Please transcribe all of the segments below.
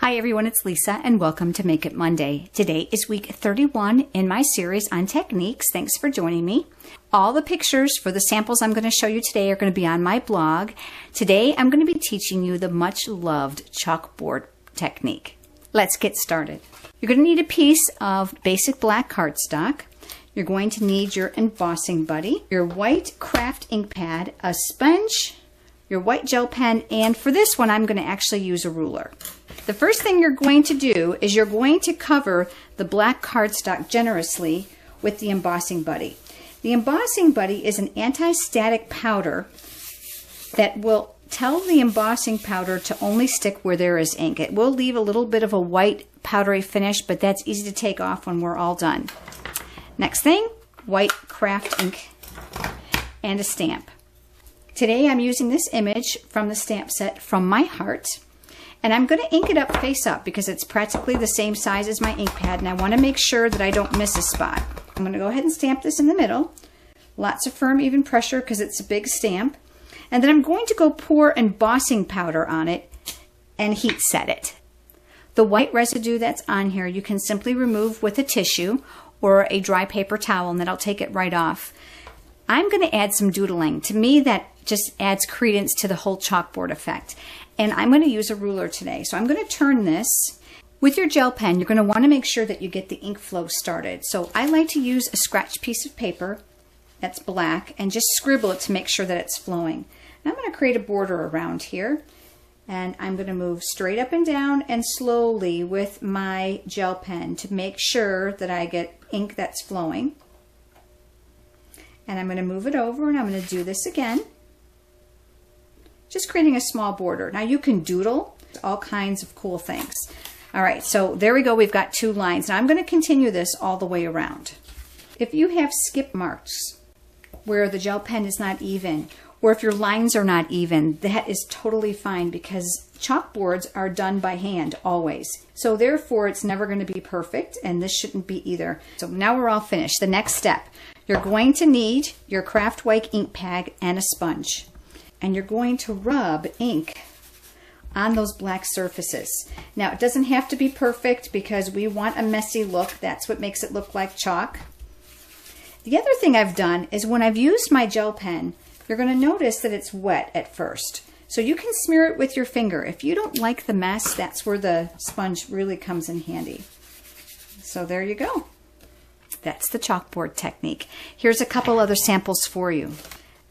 Hi everyone, it's Lisa and welcome to Make It Monday. Today is week 31 in my series on techniques. Thanks for joining me. All the pictures for the samples I'm going to show you today are going to be on my blog. Today I'm going to be teaching you the much loved chalkboard technique. Let's get started. You're going to need a piece of basic black cardstock. You're going to need your embossing buddy, your white craft ink pad, a sponge, your white gel pen, and for this one I'm going to actually use a ruler. The first thing you're going to do is you're going to cover the black cardstock generously with the embossing buddy. The embossing buddy is an anti-static powder that will tell the embossing powder to only stick where there is ink. It will leave a little bit of a white powdery finish, but that's easy to take off when we're all done. Next thing, white craft ink and a stamp. Today I'm using this image from the stamp set From My Heart. And I'm going to ink it up face up because it's practically the same size as my ink pad, and I want to make sure that I don't miss a spot. I'm going to go ahead and stamp this in the middle. Lots of firm, even pressure because it's a big stamp. And then I'm going to go pour embossing powder on it and heat set it. The white residue that's on here you can simply remove with a tissue or a dry paper towel, and then I'll take it right off. I'm going to add some doodling. To me, that just adds credence to the whole chalkboard effect. And I'm going to use a ruler today. So I'm going to turn this. With your gel pen, you're going to want to make sure that you get the ink flow started. So I like to use a scratch piece of paper that's black and just scribble it to make sure that it's flowing. And I'm going to create a border around here. And I'm going to move straight up and down and slowly with my gel pen to make sure that I get ink that's flowing. And I'm going to move it over and I'm going to do this again. Just creating a small border. Now you can doodle all kinds of cool things. All right, so there we go. We've got two lines. Now I'm going to continue this all the way around. If you have skip marks where the gel pen is not even, or if your lines are not even, that is totally fine because chalkboards are done by hand always. So therefore it's never going to be perfect, and this shouldn't be either. So now we're all finished. The next step, you're going to need your craft white ink pad and a sponge. And you're going to rub ink on those black surfaces. Now it doesn't have to be perfect because we want a messy look. That's what makes it look like chalk. The other thing I've done is when I've used my gel pen, you're going to notice that it's wet at first. So you can smear it with your finger. If you don't like the mess, that's where the sponge really comes in handy. So there you go. That's the chalkboard technique. Here's a couple other samples for you.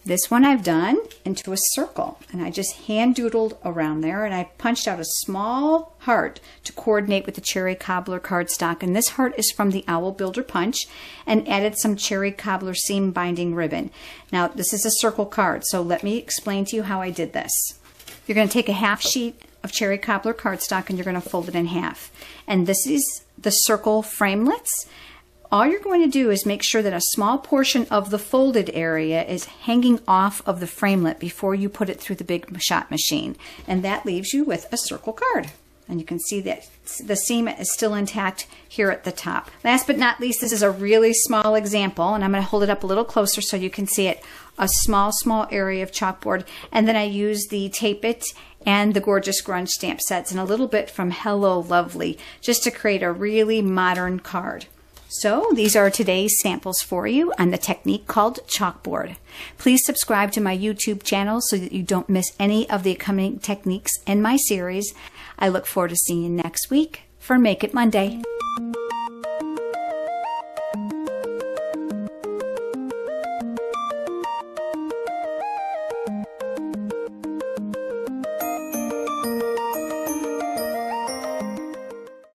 This one I've done into a circle, and I just hand doodled around there, and I punched out a small heart to coordinate with the cherry cobbler cardstock, and this heart is from the Owl Builder Punch, and added some cherry cobbler seam binding ribbon. Now this is a circle card, so let me explain to you how I did this. You're going to take a half sheet of cherry cobbler cardstock and you're going to fold it in half, and this is the circle framelets. All you're going to do is make sure that a small portion of the folded area is hanging off of the framelit before you put it through the big shot machine. And that leaves you with a circle card. And you can see that the seam is still intact here at the top. Last but not least, this is a really small example, and I'm going to hold it up a little closer so you can see it. A small area of chalkboard, and then I use the Tape It and the Gorgeous Grunge stamp sets and a little bit from Hello Lovely just to create a really modern card. So these are today's samples for you on the technique called chalkboard. Please subscribe to my YouTube channel so that you don't miss any of the upcoming techniques in my series. I look forward to seeing you next week for Make It Monday.